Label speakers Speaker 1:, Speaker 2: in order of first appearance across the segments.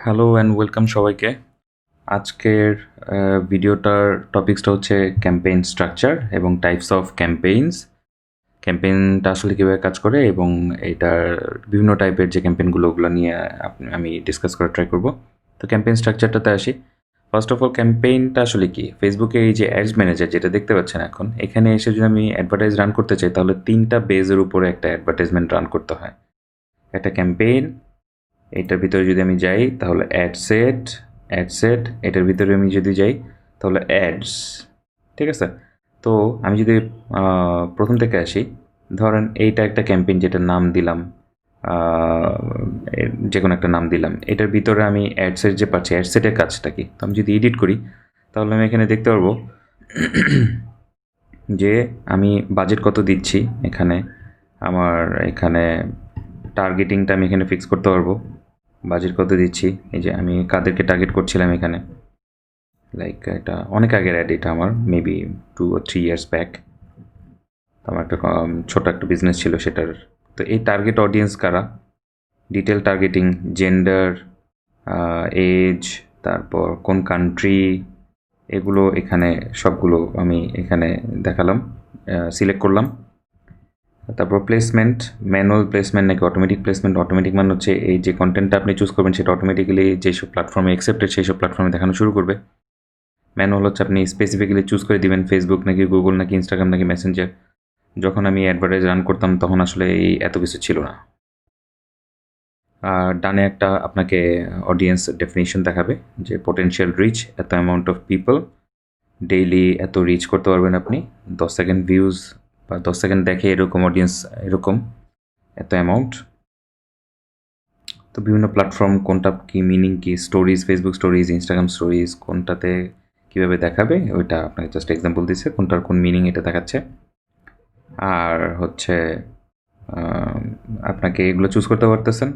Speaker 1: Hello and welcome সবাইকে। আজকের ভিডিওটার টপিকসটা হচ্ছে ক্যাম্পেইন স্ট্রাকচার এবং টাইপস অফ ক্যাম্পেইনস। ক্যাম্পেইনটা আসলে কীভাবে কাজ করে এবং এটার বিভিন্ন টাইপের যে ক্যাম্পেইনগুলো ওগুলো নিয়ে আমি ডিসকাস করার ট্রাই করব। তো ক্যাম্পেইন স্ট্রাকচারটাতে আসি। ফার্স্ট অফ অল ক্যাম্পেইনটা আসলে কি? ফেসবুকে এই যে অ্যাডস ম্যানেজার যেটা দেখতে পাচ্ছেন এখন, এখানে এসে যদি আমি অ্যাডভার্টাইজ রান করতে চাই তাহলে 3টা বেজের উপরে একটা অ্যাডভার্টাইজমেন্ট রান করতে হয়। একটা ক্যাম্পেইন, এটার ভিতরে যদি আমি যাই তাহলে অ্যাডসেট এটার ভিতরে আমি যদি যাই তাহলে অ্যাডস, ঠিক আছে। তো আমি যদি প্রথম থেকে আসি, ধরেন এইটা একটা ক্যাম্পেইন যেটার নাম দিলাম, যে কোনো একটা নাম দিলাম, এটার ভিতরে আমি অ্যাডসেট যে পাচ্ছি অ্যাডসেটের কাজটা কি, তো আমি যদি এডিট করি তাহলে আমি এখানে দেখতে পারবো যে আমি বাজেট কত দিচ্ছি, এখানে আমার এখানে টার্গেটিংটা আমি এখানে ফিক্স করতে পারবো, বাজেট কত দিচ্ছি, এই যে আমি কাদেরকে টার্গেট করছিলাম এখানে, লাইক এটা অনেক আগের অ্যাড, এটা আমার মেবি 2 or 3 years ব্যাক। আমার একটা ছোট একটা বিজনেস ছিল সেটার। তো এই টার্গেট অডিয়েন্স কারা, ডিটেল টার্গেটিং, জেন্ডার, এজ, তারপর কোন কান্ট্রি, এগুলো এখানে সবগুলো আমি এখানে দেখালাম, সিলেক্ট করলাম। তারপর প্লেসমেন্ট, ম্যানুয়াল প্লেসমেন্ট নাকি অটোমেটিক প্লেসমেন্ট। অটোমেটিক মানে হচ্ছে এই যে কন্টেন্টটা আপনি চুজ করবেন সেটা অটোমেটিক্যালি যেসব প্ল্যাটফর্মে অ্যাকসেপ্টেড সেই সব প্ল্যাটফর্মে দেখানো শুরু করবে। ম্যানুয়াল হচ্ছে আপনি স্পেসিফিক্যালি চুজ করে দিবেন ফেসবুক নাকি গুগল নাকি ইনস্টাগ্রাম নাকি মেসেঞ্জার। যখন আমি অ্যাডভার্টাইজ রান করতাম তখন আসলে এই এত কিছু ছিল না। আর ডানে একটা আপনাকে অডিয়েন্স ডেফিনিশন দেখাবে যে পোটেনশিয়াল রিচ এত অ্যামাউন্ট অফ পিপল, ডেইলি এত রিচ করতে পারবেন আপনি, 10 সেকেন্ড ভিউজ বা 10 সেকেন্ড দেখে এরকম অডিয়েন্স, এরকম এত অ্যামাউন্ট। তো বিভিন্ন প্ল্যাটফর্ম কোনটা কি, মিনিং কি, stories, Facebook stories, Instagram stories কোনটাতে কীভাবে দেখাবে ওইটা আপনাকে জাস্ট এক্সাম্পল দিচ্ছে কোনটার কোন মিনিং এটা দেখাচ্ছে। আর হচ্ছে আপনাকে এগুলো চুজ করতে পারতেছেন।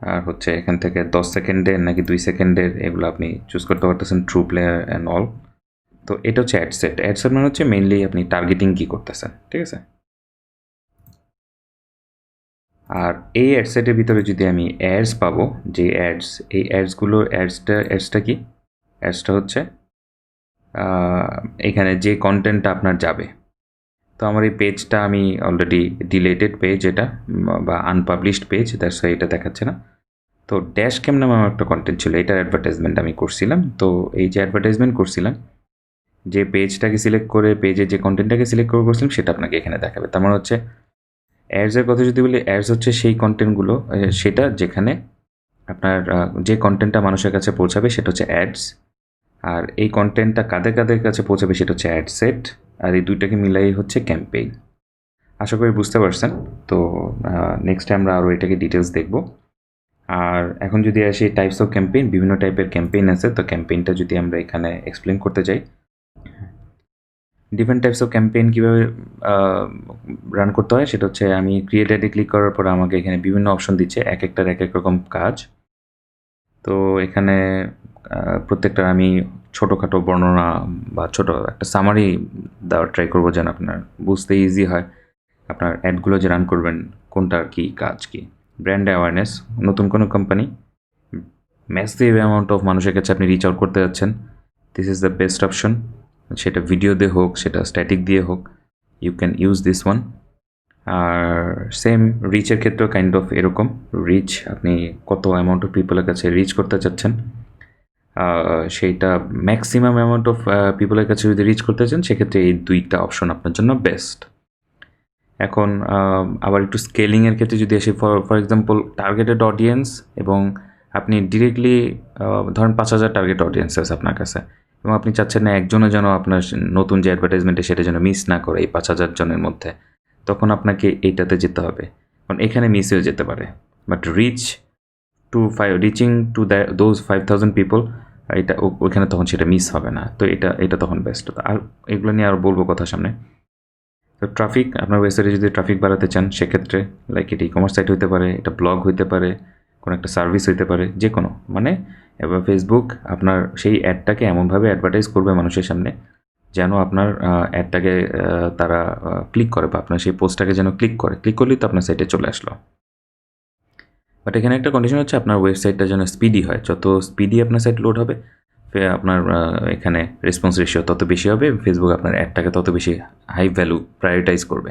Speaker 1: আর হচ্ছে এখান থেকে 10 সেকেন্ডের নাকি 2 সেকেন্ডের এগুলো আপনি চুজ করতে পারতেছেন, ট্রু প্লেয়ার অ্যান্ড অল। তো এটা হচ্ছে অ্যাডসেট। অ্যাডসেট মানে হচ্ছে মেইনলি আপনি টার্গেটিং কী করতেছেন, ঠিক আছে। আর এই অ্যাডসেটের ভিতরে যদি আমি অ্যাডস পাবো, যে অ্যাডস, এই অ্যাডসটা কি, অ্যাডসটা হচ্ছে এখানে যে কন্টেন্টটা আপনার যাবে। তো আমার এই পেজটা আমি অলরেডি ডিলেটেড পেজ এটা, বা আনপাবলিশড পেজ, দ্যাটস ওয়াই এটা দেখাচ্ছে না। তো ড্যাশ ক্যাম নামে আমার একটা কন্টেন্ট ছিল, এটার অ্যাডভার্টাইজমেন্ট আমি করছিলাম। তো এই যে অ্যাডভার্টাইজমেন্ট করছিলাম, যে পেজটাকে সিলেক্ট করে, পেজে যে কন্টেন্টটাকে সিলেক্ট করে করছিলাম সেটা আপনাকে এখানে দেখাবে। তার মানে হচ্ছে অ্যাডসের কথা যদি বলি, অ্যাডস হচ্ছে সেই কন্টেন্টগুলো, সেটা যেখানে আপনার যে কন্টেন্টটা মানুষের কাছে পৌঁছাবে সেটা হচ্ছে অ্যাডস। আর এই কন্টেন্টটা কাদের কাদের কাছে পৌঁছাবে সেটা হচ্ছে অ্যাডসেট। আর এই দুইটাকে মিলাই হচ্ছে ক্যাম্পেইন। আশা করি বুঝতে পারছেন। তো নেক্সট আমরা আরও এটাকে ডিটেলস দেখব। আর এখন যদি আসি টাইপস অফ ক্যাম্পেইন, বিভিন্ন টাইপের ক্যাম্পেইন আছে। তো ক্যাম্পেইনটা যদি আমরা এখানে এক্সপ্লেন করতে যাই, ডিফারেন্ট টাইপস অফ ক্যাম্পেইন কীভাবে রান করতে হয় সেটা হচ্ছে, আমি ক্রিয়েট ক্লিক করার পর আমাকে এখানে বিভিন্ন অপশন দিচ্ছে, এক একটার এক এক রকম কাজ। তো এখানে প্রত্যেকটার আমি ছোটোখাটো বর্ণনা বা ছোটো একটা সামারি দেওয়ার ট্রাই করবো যেন আপনার বুঝতে ইজি হয়। আপনার অ্যাডগুলো যে রান করবেন কোনটার কী কাজ কী। ব্র্যান্ড অ্যাওয়ারনেস, নতুন কোনো কোম্পানি, ম্যাসিভ অ্যামাউন্ট অফ মানুষের কাছে আপনি রিচ আউট করতে যাচ্ছেন, this is the best option. সেটা ভিডিও দিয়ে হোক, সেটা স্ট্যাটিক দিয়ে হোক, you can use this one. আর সেম রিচের ক্ষেত্রেও কাইন্ড অফ এরকম, রিচ আপনি কত অ্যামাউন্ট অফ পিপলের কাছে রিচ করতে চাচ্ছেন, সেইটা ম্যাক্সিমাম অ্যামাউন্ট অফ পিপলের কাছে যদি রিচ করতে চান সেক্ষেত্রে এই দুইটা অপশন আপনার জন্য বেস্ট। এখন আবার একটু স্কেলিংয়ের ক্ষেত্রে যদি আসি, ফর এক্সাম্পল টার্গেটেড অডিয়েন্স, এবং আপনি ডিরেক্টলি ধরেন 5,000 টার্গেট অডিয়েন্স আছে আপনার কাছে, এবং আপনি চাচ্ছেন না একজনও যেন আপনার নতুন যে অ্যাডভার্টাইজমেন্টে সেটা যেন মিস না করে এই 5,000 জনের মধ্যে, তখন আপনাকে এইটাতে যেতে হবে, কারণ এখানে মিস হয়ে যেতে পারে। But reaching to those 5,000 people, এটা ওইখানে তখন সেটা মিস হবে না। তো এটা তখন বেস্ট। আর এগুলো নিয়ে আর বলবো কথা সামনে। তো ট্রাফিক, আপনার ওয়েবসাইটে যদি ট্রাফিক বাড়াতে চান সেক্ষেত্রে, লাইক এটা ই-কমার্স সাইট হইতে পারে, এটা ব্লগ হইতে পারে, কোনো একটা সার্ভিস হইতে পারে, যে কোনো, মানে এবার ফেসবুক আপনার সেই অ্যাডটাকে এমনভাবে অ্যাডভার্টাইজ করবে মানুষের সামনে যেন আপনার অ্যাডটাকে তারা ক্লিক করে, বা আপনার সেই পোস্টটাকে যেন ক্লিক করলেই তো আপনার সাইটে চলে আসলো। বাট এখানে একটা কন্ডিশন হচ্ছে আপনার ওয়েবসাইটটা যেন স্পিডি হয়। যত স্পিডি আপনার সাইট লোড হবে আপনার এখানে রেসপন্স রেশিও তত বেশি হবে, ফেসবুক আপনার অ্যাডটাকে তত বেশি হাই ভ্যালু প্রায়োরিটাইজ করবে।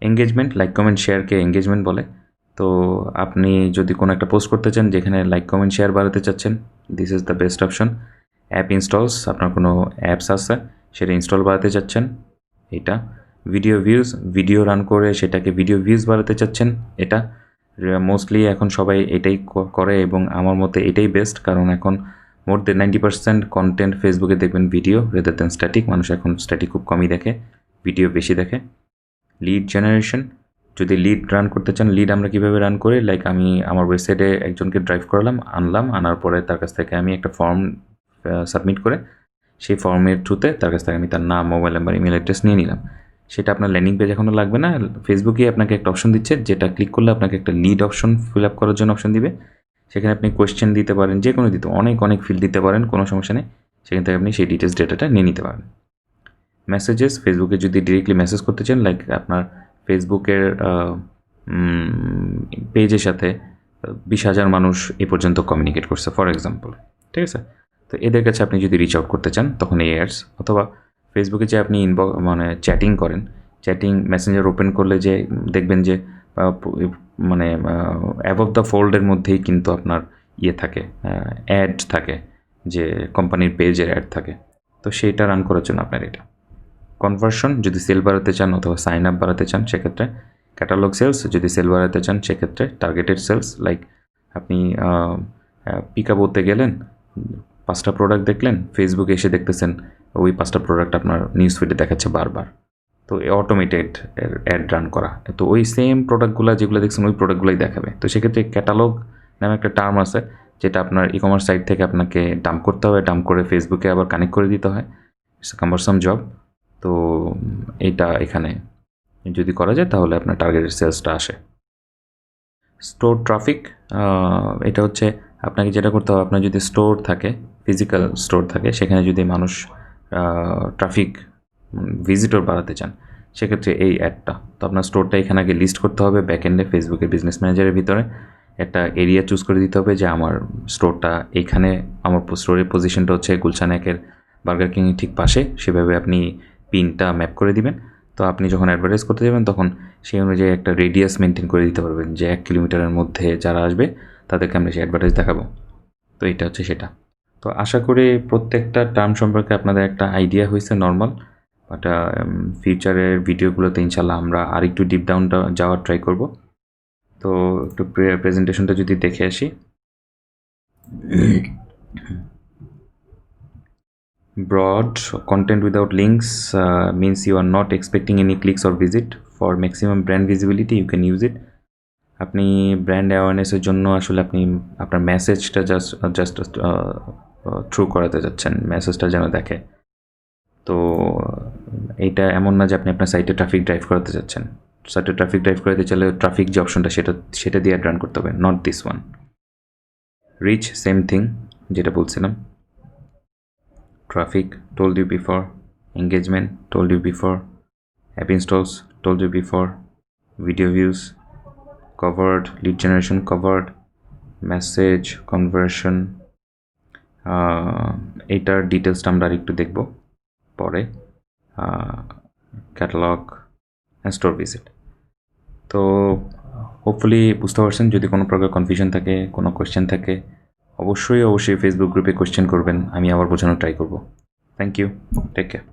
Speaker 1: এঙ্গেজমেন্ট, লাইক কমেন্ট শেয়ারকে এঙ্গেজমেন্ট বলে। তো আপনি যদি কোনো একটা পোস্ট করতে চান যেখানে লাইক কমেন্ট শেয়ার বাড়াতে চাচ্ছেন, this is the best option. App installs, আপনার কোনো অ্যাপস আছে সেটা ইনস্টল বাড়াতে চাচ্ছেন, এটা। ভিডিও ভিউজ, ভিডিও রান করে সেটাকে ভিডিও ভিউজ বাড়াতে চাচ্ছেন, এটা। মোস্টলি এখন সবাই এটাই করে এবং আমার মতে এটাই বেস্ট, কারণ এখন মোর দেন 90% কন্টেন্ট ফেসবুকে দেখবেন ভিডিও রেদার দেন স্ট্যাটিক। মানুষ এখন স্ট্যাটিক খুব কমই দেখে, ভিডিও বেশি দেখে। লিড জেনারেশন, যদি লিড রান করতে চান, লিড আমরা কীভাবে রান করি, লাইক আমি আমার ওয়েবসাইটে একজনকে ড্রাইভ করালাম, আনার পরে তার কাছ থেকে আমি একটা ফর্ম সাবমিট করে সেই ফর্মের থ্রুতে তার কাছ থেকে আমি তার নাম, মোবাইল নাম্বার, ইমেল অ্যাড্রেস নিয়ে নিলাম। সেটা আপনার ল্যান্ডিং পেজ এখনও লাগবে না, ফেসবুকেই আপনাকে একটা অপশন দিচ্ছে যেটা ক্লিক করলে আপনাকে একটা লিড অপশন ফিল আপ করার জন্য অপশন দিবে। সেখানে আপনি কোয়েশ্চেন দিতে পারেন, যে কোনো দিতে অনেক ফিল দিতে পারেন, কোনো সমস্যা নেই। সেখান থেকে আপনি সেই ডিটেলস ডেটাটা নিয়ে নিতে পারেন। মেসেজেস, ফেসবুকে যদি ডিরেক্টলি মেসেজ করতে চান, লাইক আপনার ফেসবুকের পেজের সাথে 20,000 মানুষ এ পর্যন্ত কমিউনিকেট করছে ফর এক্সাম্পল, ঠিক আছে। তো এদের কাছে আপনি যদি রিচ আউট করতে চান তখন এই অ্যাডস, অথবা ফেসবুকে যে আপনি মানে চ্যাটিং করেন, চ্যাটিং মেসেঞ্জার ওপেন করলে যে দেখবেন যে মানে অ্যাবভ দ্য ফোল্ডের মধ্যেই কিন্তু আপনার ইয়ে থাকে, অ্যাড থাকে, যে কোম্পানির পেজের অ্যাড থাকে। তো সেইটা রান করার জন্য আপনার এটা। কনভার্সন, যদি সেল বাড়াতে চান অথবা সাইন আপ বাড়াতে চান সেক্ষেত্রে। ক্যাটালগ সেলস, যদি সেল বাড়াতে চান সেক্ষেত্রে। টার্গেটেড সেলস, লাইক আপনি পিক আপ করতে গেলেন, 5টা প্রোডাক্ট দেখলেন, ফেসবুকে এসে দেখতেছেন ওই 5টা প্রোডাক্ট আপনার নিউজ ফিডে দেখাচ্ছে বারবার। তো অটোমেটেড অ্যাড রান করা, তো ওই সেম প্রোডাক্টগুলো যেগুলো দেখছেন ওই প্রোডাক্টগুলোই দেখাবে। তো সেক্ষেত্রে ক্যাটালগ নামে একটা টার্ম আছে যেটা আপনার ই কমার্স সাইট থেকে আপনাকে ডাম্প করতে হবে, ডাম্প করে ফেসবুকে আবার কানেক্ট করে দিতে হয়। It's a কাম্বারসাম job. তো এইটা এখানে যদি করা যায় তাহলে আপনার টার্গেটেড সেলসটা আসে। স্টোর ট্রাফিক, এটা হচ্ছে আপনাকে যেটা করতে হবে, আপনার যদি স্টোর থাকে, ফিজিক্যাল স্টোর থাকে, সেখানে যদি মানুষ ট্রাফিক ভিজিটর বাড়াতে চান সেক্ষেত্রে এই অ্যাডটা। তো আপনার স্টোরটা এখানে আগে লিস্ট করতে হবে ব্যাকএন্ডে, ফেসবুকের বিজনেস ম্যানেজারের ভিতরে একটা এরিয়া চুজ করে দিতে হবে যে আমার স্টোরটা এইখানে, আমার স্টোরের পজিশনটা হচ্ছে গুলশান একের বার্গার কিংয়ের ঠিক পাশে, সেভাবে আপনি পিনটা ম্যাপ করে দিবেন। তো আপনি যখন অ্যাডভার্টাইজ করতে যাবেন তখন সেই অনুযায়ী একটা রেডিয়াস মেনটেন করে দিতে পারবেন যে 1 কিলোমিটারের মধ্যে যারা আসবে তাদেরকে আমরা সেই অ্যাডভার্টাইজ দেখাবো। তো এটা হচ্ছে সেটা। তো আশা করি প্রত্যেকটা টার্ম সম্পর্কে আপনাদের একটা আইডিয়া হয়েছে নর্মাল, বাট ফিউচারের ভিডিওগুলোতে ইনশাল্লাহ আমরা আরেকটু ডিপ ডাউনটা যাওয়ার ট্রাই করব। তো একটু প্রেজেন্টেশনটা যদি দেখে আসি। Broad content without links means you are not expecting any clicks or visit. For maximum brand visibility you can use it. আপনি ব্র্যান্ড অ্যাওয়ারনেসের জন্য আসলে আপনি আপনার মেসেজটা জাস্ট থ্রু করাতে যাচ্ছেন, মেসেজটা যেন দেখে। তো এইটা এমন না যে আপনি আপনার সাইটে ট্রাফিক ড্রাইভ করাতে যাচ্ছেন। সাইটে ট্রাফিক ড্রাইভ করাতে চাইলে ট্রাফিক যে অপশনটা সেটা দিয়ে রান করতে হবে, not this one. Reach, same thing যেটা বলছিলাম। Traffic, told you before. Engagement, told you before. App installs, told you before. Video views, covered. Lead generation, covered. Message, conversion. এইটার ডিটেলসটা আমরা একটু দেখব পরে। Catalogue and store visit. তো hopefully বুঝতে পারছেন। যদি কোনো প্রকার কনফিউশন থাকে, কোনো কোয়েশ্চেন থাকে, অবশ্যই ফেসবুক গ্রুপে কোয়েশ্চেন করবেন, আমি আবার বোঝানোর ট্রাই করব। Thank you, take care.